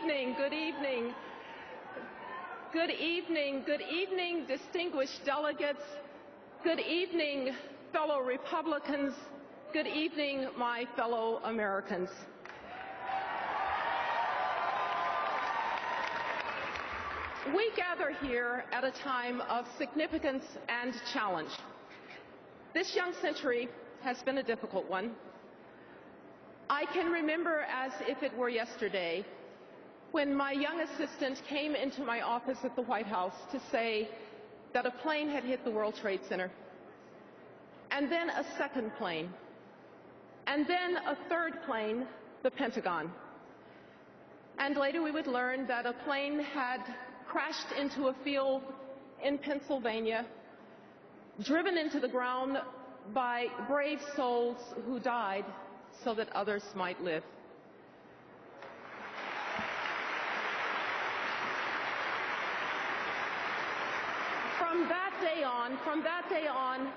evening, good evening. Good evening, good evening, distinguished delegates. Good evening, fellow Republicans. Good evening, my fellow Americans. We gather here at a time of significance and challenge. This young century has been a difficult one. I can remember as if it were yesterday when my young assistant came into my office at the White House to say that a plane had hit the World Trade Center, and then a second plane, and then a third plane, the Pentagon. And later we would learn that a plane had crashed into a field in Pennsylvania, driven into the ground by brave souls who died so that others might live. From that day on,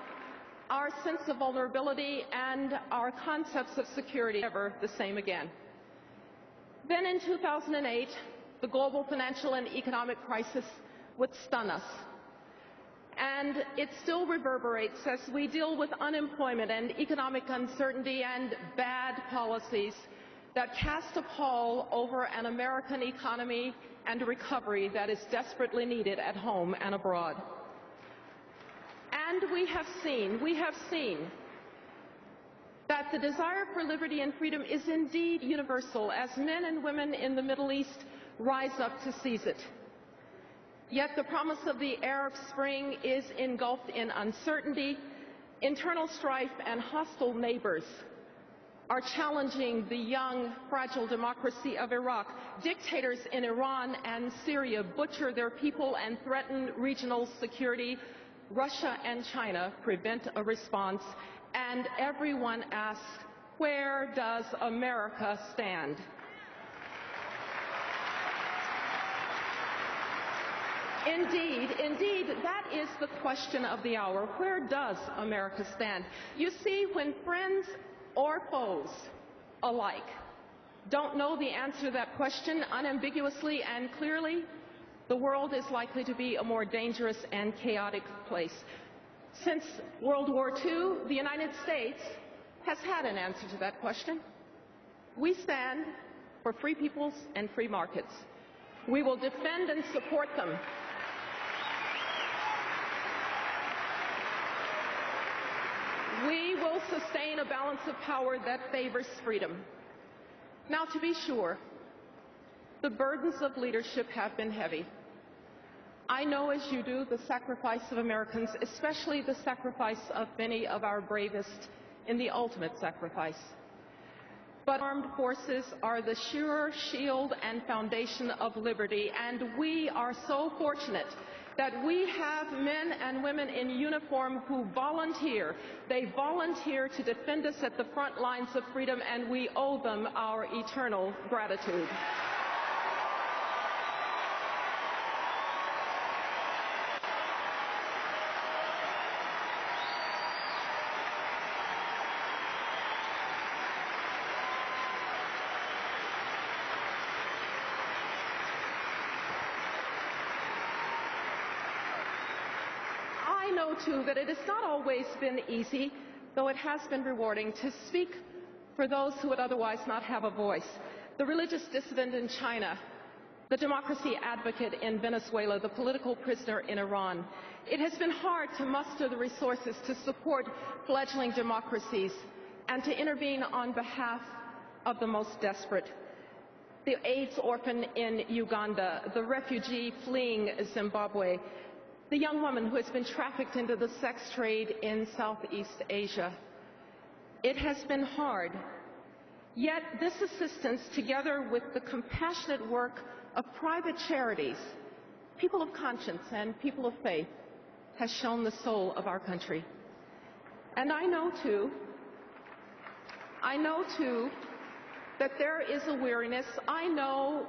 our sense of vulnerability and our concepts of security were never the same again. Then in 2008, the global financial and economic crisis would stun us. And it still reverberates as we deal with unemployment and economic uncertainty and bad policies that cast a pall over an American economy and a recovery that is desperately needed at home and abroad. And we have seen that the desire for liberty and freedom is indeed universal as men and women in the Middle East rise up to seize it. Yet the promise of the Arab Spring is engulfed in uncertainty. Internal strife and hostile neighbors are challenging the young, fragile democracy of Iraq. Dictators in Iran and Syria butcher their people and threaten regional security. Russia and China prevent a response. And everyone asks, where does America stand? Indeed, that is the question of the hour. Where does America stand? You see, when friends or foes alike don't know the answer to that question unambiguously and clearly, the world is likely to be a more dangerous and chaotic place. Since World War II, the United States has had an answer to that question. We stand for free peoples and free markets. We will defend and support them. We will sustain a balance of power that favors freedom. Now, to be sure, the burdens of leadership have been heavy. I know, as you do, the sacrifice of Americans, especially the sacrifice of many of our bravest in the ultimate sacrifice. But armed forces are the sure shield and foundation of liberty, and we are so fortunate that we have men and women in uniform who volunteer. They volunteer to defend us at the front lines of freedom, and we owe them our eternal gratitude. I know, too, that it has not always been easy, though it has been rewarding, to speak for those who would otherwise not have a voice. The religious dissident in China, the democracy advocate in Venezuela, the political prisoner in Iran. It has been hard to muster the resources to support fledgling democracies and to intervene on behalf of the most desperate. The AIDS orphan in Uganda, the refugee fleeing Zimbabwe, the young woman who has been trafficked into the sex trade in Southeast Asia. It has been hard. Yet this assistance, together with the compassionate work of private charities, people of conscience and people of faith, has shown the soul of our country. And I know too, that there is a weariness. I know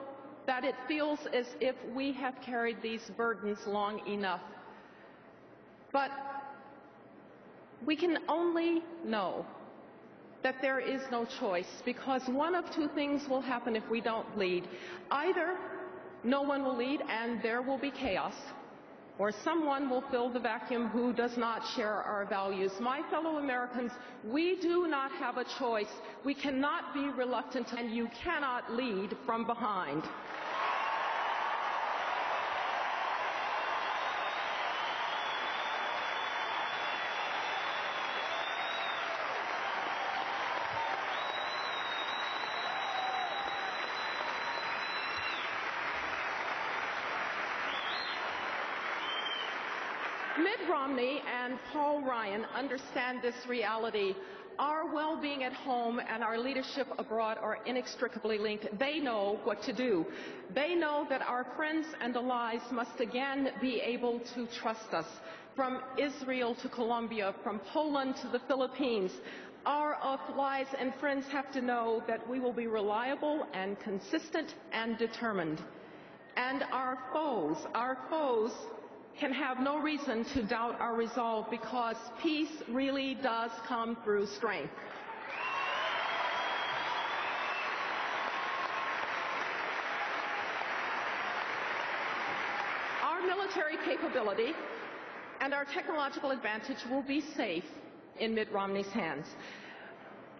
that it feels as if we have carried these burdens long enough. But we can only know that there is no choice, because one of two things will happen if we don't lead. Either no one will lead and there will be chaos, or someone will fill the vacuum who does not share our values. My fellow Americans, we do not have a choice. We cannot be reluctant, and you cannot lead from behind. Mitt Romney and Paul Ryan understand this reality. Our well-being at home and our leadership abroad are inextricably linked. They know what to do. They know that our friends and allies must again be able to trust us. From Israel to Colombia, from Poland to the Philippines, our allies and friends have to know that we will be reliable and consistent and determined. And our foes can have no reason to doubt our resolve, because peace really does come through strength. Our military capability and our technological advantage will be safe in Mitt Romney's hands.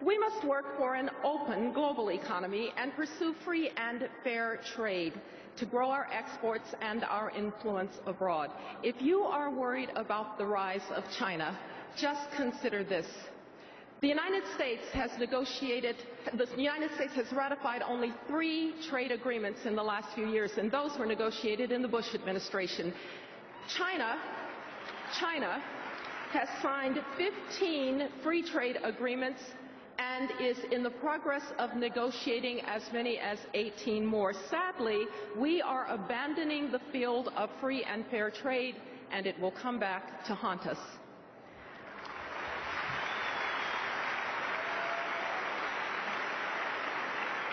We must work for an open global economy and pursue free and fair trade to grow our exports and our influence abroad. If you are worried about the rise of China, just consider this. The United States has ratified only 3 trade agreements in the last few years, and those were negotiated in the Bush administration. China has signed 15 free trade agreements and is in the progress of negotiating as many as 18 more. Sadly, we are abandoning the field of free and fair trade, and it will come back to haunt us.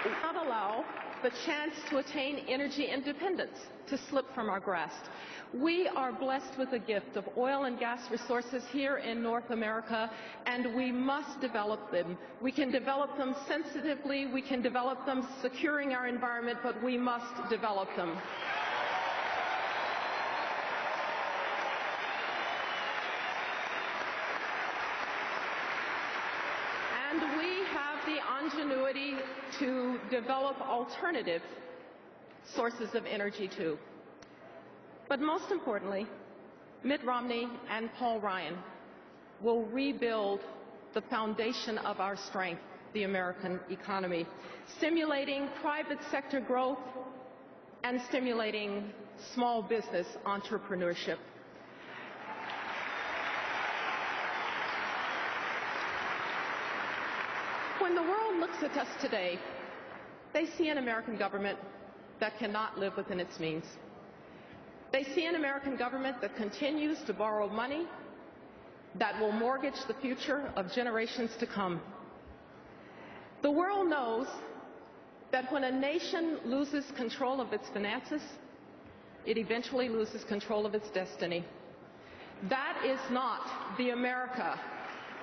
We cannot allow the chance to attain energy independence to slip from our grasp. We are blessed with the gift of oil and gas resources here in North America, and we must develop them. We can develop them sensitively, we can develop them securing our environment, but we must develop them. And we have the ingenuity to develop alternative sources of energy too. But most importantly, Mitt Romney and Paul Ryan will rebuild the foundation of our strength, the American economy, stimulating private sector growth and stimulating small business entrepreneurship. When the world looks at us today, they see an American government that cannot live within its means. They see an American government that continues to borrow money that will mortgage the future of generations to come. The world knows that when a nation loses control of its finances, it eventually loses control of its destiny. That is not the America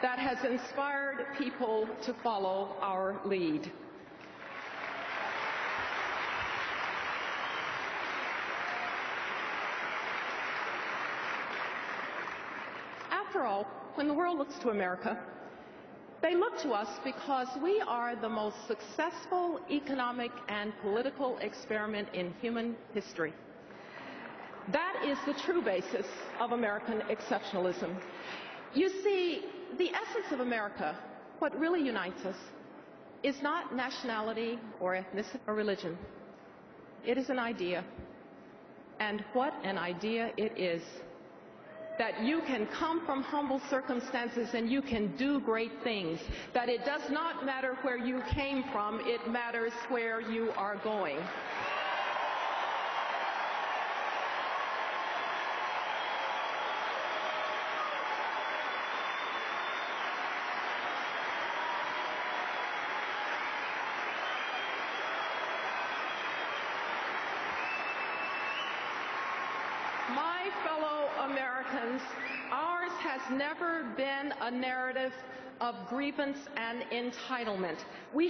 that has inspired people to follow our lead. After all, when the world looks to America, they look to us because we are the most successful economic and political experiment in human history. That is the true basis of American exceptionalism. You see, the essence of America, what really unites us, is not nationality or ethnicity or religion. It is an idea. And what an idea it is. That you can come from humble circumstances and you can do great things. That it does not matter where you came from, it matters where you are going. My fellow Americans, ours has never been a narrative of grievance and entitlement. We